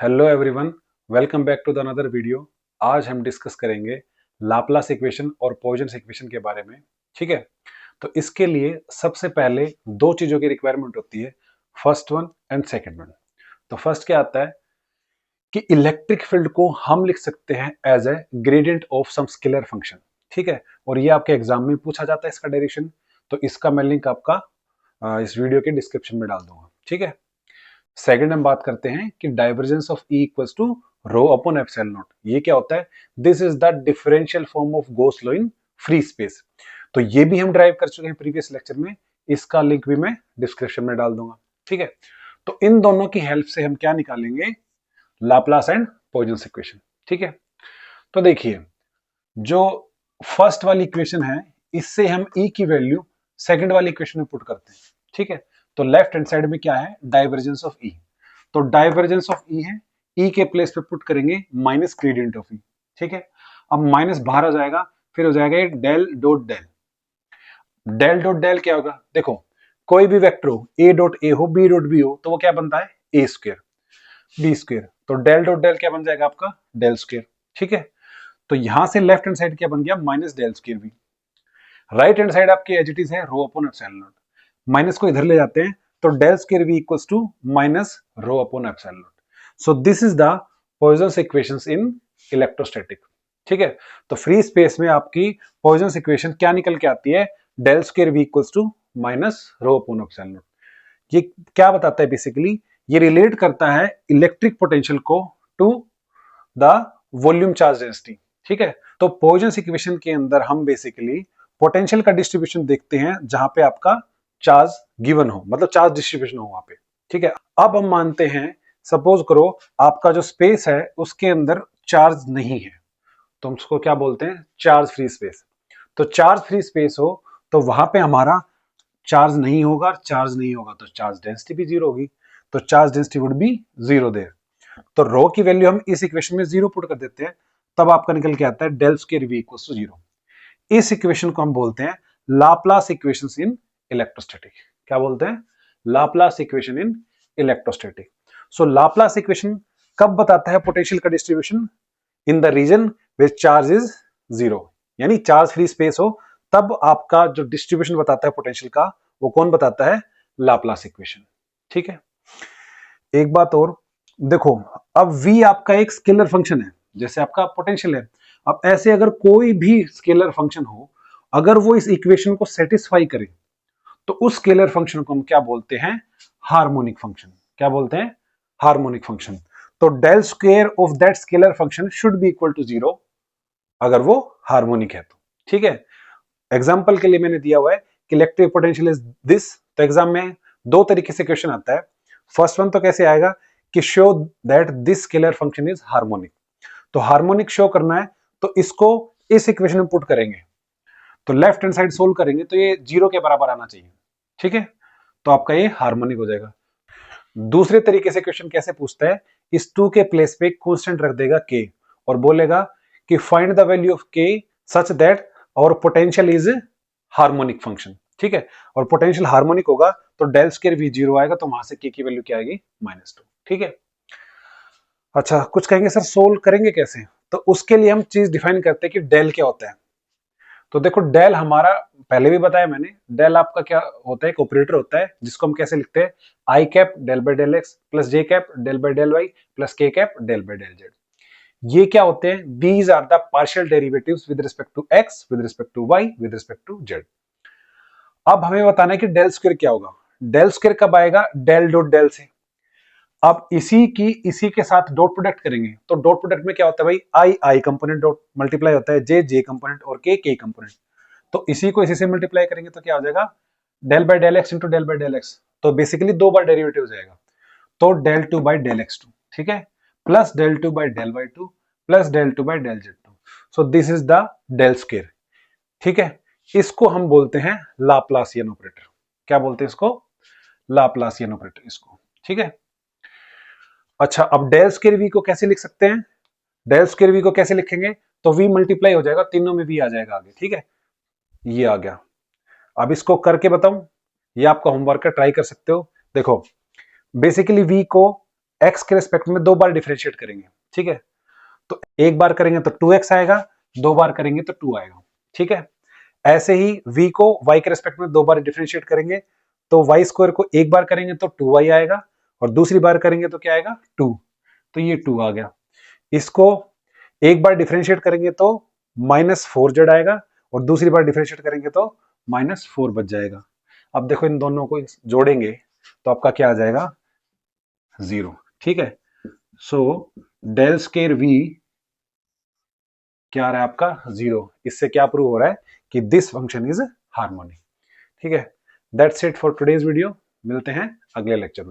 Hello everyone, welcome back to the another video. आज हम discuss करेंगे लाप्लास इक्वेशन और पॉइजन इक्वेशन के बारे में। ठीक है, तो इसके लिए सबसे पहले दो चीजों की रिक्वायरमेंट होती है, first one and second one. तो फर्स्ट क्या आता है कि इलेक्ट्रिक फील्ड को हम लिख सकते हैं as a gradient of some scalar function. ठीक है, और ये आपके एग्जाम में पूछा जाता है इसका डायरेक्शन। तो इसका मैं लिंक आपका इस वीडियो के डिस्क्रिप्शन में डाल दूंगा। ठीक है, सेकंड हम बात करते हैं कि divergence of E equals to rho upon epsilon naught. ये क्या होता है? This is the differential form of Gauss law in free space. तो ये भी हम ड्राइव कर चुके हैं प्रीवियस लेक्चर में, इसका लिंक भी मैं डिस्क्रिप्शन में डाल दूंगा। ठीक है, तो इन दोनों की हेल्प से हम क्या निकालेंगे? Laplace and Poisson equation. ठीक है, तो देखिए, जो फर्स्ट वाली इक्वेशन है, इससे हम ई की वैल्यू सेकंड वाली इक्वेशन में पुट करते हैं। ठीक है, तो लेफ्ट हैंड साइड में क्या है? डाइवर्जेंस ऑफ ई। तो डाइवर्जेंस ऑफ ई है, ई के प्लेस पे पुट करेंगे माइनस ग्रेडियंट ऑफ ई। ठीक है, अब माइनस बाहर आ जाएगा, फिर हो जाएगा del dot del. Del dot del क्या होगा? देखो, कोई भी वेक्टर हो, ए डॉट ए हो, बी डॉट बी हो, तो वो क्या बनता है? A square B square. तो डेल डॉट डेल क्या बन जाएगा आपका? Del square. ठीक है, तो यहां से लेफ्ट हैंड साइड क्या बन गया? Minus del square B. Right hand side आपकी एज इट इज है rho upon epsilon naught. Minus को इधर ले जाते हैं, तो del square v equals to minus rho upon epsilon naught. So this is the Poisson equations in electrostatic. ठीक है, तो फ्री स्पेस में आपकी पॉइजन इक्वेशन क्या निकल के आती है? Del square v equals to minus rho upon epsilon naught. ये क्या बताता है? बेसिकली ये रिलेट करता है इलेक्ट्रिक पोटेंशियल को to the volume charge density. ठीक है, तो पॉइजन इक्वेशन के अंदर हम बेसिकली पोटेंशियल का डिस्ट्रीब्यूशन देखते हैं जहां पे आपका चार्ज गिवन हो, मतलब चार्ज डिस्ट्रीब्यूशन हो वहां पे। ठीक है, अब हम मानते हैं, सपोज करो आपका जो स्पेस है उसके अंदर चार्ज नहीं है, तो हम उसको क्या बोलते हैं? Charge free space. तो चार्ज फ्री स्पेस हो तो वहां पे हमारा चार्ज नहीं होगा, चार्ज नहीं होगा तो चार्ज डेंसिटी भी जीरो होगी। तो charge density would be zero there. तो रो की वैल्यू हम इस इक्वेशन में जीरो पुट कर देते हैं, तब आपका निकल के आता है del square v equals to zero. इस इक्वेशन को हम बोलते हैं लाप्लास इक्वेशंस इन इलेक्ट्रोस्टैटिक। क्या बोलते हैं? Laplace equation in electrostatic. So Laplace equation कब बताता है पोटेंशियल का distribution? In the region which charge is zero, यानी चार्ज फ्री स्पेस हो, तब आपका जो डिस्ट्रीब्यूशन बताता है पोटेंशियल का, वो कौन बताता है? Laplace equation. ठीक है, एक बात और देखो, अब v आपका एक स्केलर फंक्शन है, जैसे आपका पोटेंशियल है। अब ऐसे अगर कोई भी स्केलर फंक्शन हो, अगर वो इस इक्वेशन को सेटिस्फाई करे, तो उस स्केलर फंक्शन को हम क्या बोलते हैं? Harmonic function. क्या बोलते हैं? Harmonic function. तो del square of that scalar function should be equal to zero अगर वो हार्मोनिक है तो। ठीक है, एग्जाम्पल के लिए मैंने दिया हुआ है कि इलेक्ट्रिक पोटेंशियल इज दिस। तो एग्जाम में दो तरीके से क्वेश्चन आता है। फर्स्ट वन तो कैसे आएगा कि show that this scalar function is harmonic. तो हार्मोनिक शो करना है, तो इसको इस इक्वेशन में पुट करेंगे, तो लेफ्ट हैंड साइड सोल्व करेंगे तो ये जीरो के बराबर आना चाहिए। ठीक है, तो आपका ये हार्मोनिक हो जाएगा। दूसरे तरीके से क्वेश्चन कैसे पूछता है? इस टू के प्लेस पे कांस्टेंट रख देगा के, और बोलेगा कि फाइंड द वैल्यू ऑफ के सच दैट और पोटेंशियल इज हार्मोनिक फंक्शन। ठीक है, और पोटेंशियल हार्मोनिक होगा तो डेल स्क्वायर v जीरो आएगा, तो वहां से के की वैल्यू क्या आएगी? Minus two. ठीक है, अच्छा, कुछ कहेंगे सर सोल्व करेंगे कैसे? तो उसके लिए हम चीज डिफाइन करते हैं कि डेल क्या होता है। तो देखो, डेल हमारा पहले भी बताया मैंने, डेल आपका क्या होता है? एक ऑपरेटर होता है जिसको हम कैसे लिखते हैं? I cap del by del X plus J cap del by del Y plus K cap del by del Z. ये क्या होते हैं? These are the partial derivatives with respect to X, with respect to Y, with respect to Z. अब हमें बताना है कि del square क्या होगा। डेल स्क्वायर कब आएगा? डेल डॉट डेल से। अब इसी के साथ डॉट प्रोडक्ट करेंगे, तो डॉट प्रोडक्ट में क्या होता है भाई? आई कंपोनेंट डॉट मल्टीप्लाई होता है, जे कंपोनेंट और के कंपोनेंट। तो इसी को इसी से मल्टीप्लाई करेंगे तो क्या हो जाएगा? Del by del x into del by del x. तो बेसिकली दो बार डेरिवेटिव हो जाएगा, तो del two by del x two. ठीक है, plus del two by del y two plus del two by del z two. So this is the del square. ठीक है, इसको हम बोलते हैं लाप्लासियन ऑपरेटर। क्या बोलते हैं इसको? लाप्लासियन ऑपरेटर इसको। ठीक है, अच्छा, अब डेल स्क्वायर v को कैसे लिख सकते हैं? डेल स्क्वायर v को कैसे लिखेंगे? तो v मल्टीप्लाई हो जाएगा, तीनों में v आ जाएगा आगे। ठीक है, ये आ गया। अब इसको करके बताऊं, ये आपका होमवर्क है, ट्राई कर सकते हो। देखो, बेसिकली v को x के रिस्पेक्ट में 2 बार डिफरेंशिएट करेंगे, ठीक है। तो एक बार करेंगे तो 2x आएगा, 2 बार करेंगे तो 2 आएगा, ठीक है। ऐसे ही v को y के रिस्पेक्ट में 2 बार डिफरेंशिएट करेंगे तो y स्क्वायर को एक बार करेंगे तो 2y आएगा और दूसरी बार करेंगे तो क्या आएगा 2, तो ये 2 आ गया। इसको एक बार डिफरेंशिएट करेंगे तो -4z आएगा और दूसरी बार डिफरेंशिएट करेंगे तो -4 बच जाएगा। अब देखो इन दोनों को जोड़ेंगे तो आपका क्या आ जाएगा 0, ठीक है। सो डेल स्केयर v क्या आ रहा है आपका 0। इससे क्या प्रूव हो रहा है कि दिस फंक्शन इज हार्मोनिक, ठीक है। That's it for today's video. मिलते हैं अगले लेक्चर में।